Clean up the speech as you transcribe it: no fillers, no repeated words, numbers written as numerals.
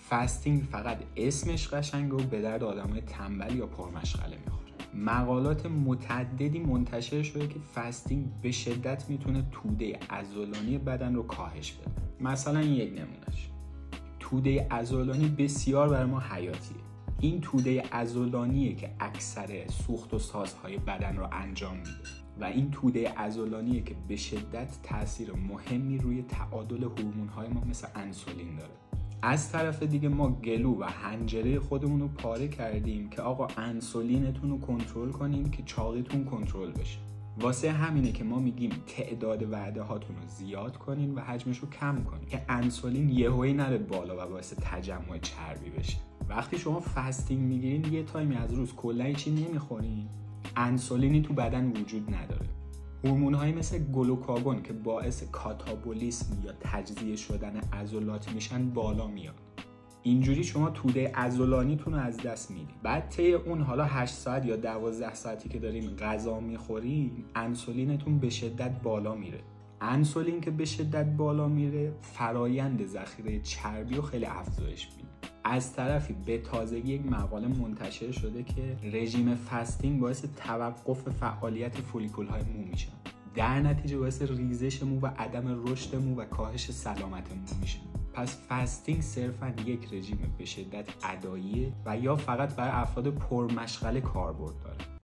فاستینگ فقط اسمش قشنگه و به درد آدمای تنبل یا پرمشغله میخوره. مقالات متعددی منتشر شده که فاستینگ به شدت میتونه توده عضلانی بدن رو کاهش بده. مثلا یک نمونهش، توده عضلانی بسیار برای ما حیاتیه. این توده عضلانیه که اکثر سوخت و سازهای بدن رو انجام میده و این توده عضلانیه که به شدت تاثیر مهمی روی تعادل هورمون‌های ما مثل انسولین داره. از طرف دیگه ما گلو و حنجره خودمون رو پاره کردیم که آقا انسولینتون رو کنترل کنیم که چاقیتون کنترل بشه. واسه همینه که ما میگیم تعداد وعده هاتون رو زیاد کنین و حجمش رو کم کنین که انسولین یهویی نره بالا و باعث تجمع چربی بشه. وقتی شما فاستینگ میگیرین یه تایمی از روز کلا هیچی نمیخورین، انسولینی تو بدن وجود نداره. هورمون‌هایی مثل گلوکاگون که باعث کاتابولیسم یا تجزیه شدن عضلات میشن بالا میاد. اینجوری شما توده عضلانیتون رو از دست میدید. بعد طی اون حالا 8 ساعت یا 12 ساعتی که دارین غذا میخورین، انسولینتون به شدت بالا میره. انسولین که به شدت بالا میره، فرایند ذخیره چربی رو خیلی افزایش میده. از طرفی به تازگی یک مقاله منتشر شده که رژیم فاستینگ باعث توقف فعالیت فولیکول‌های مو میشه. در نتیجه باعث ریزش مو و عدم رشد مو و کاهش سلامت مو میشه. پس فاستینگ صرفاً یک رژیم به شدت اداییه و یا فقط برای افراد پرمشغله کاربرد داره.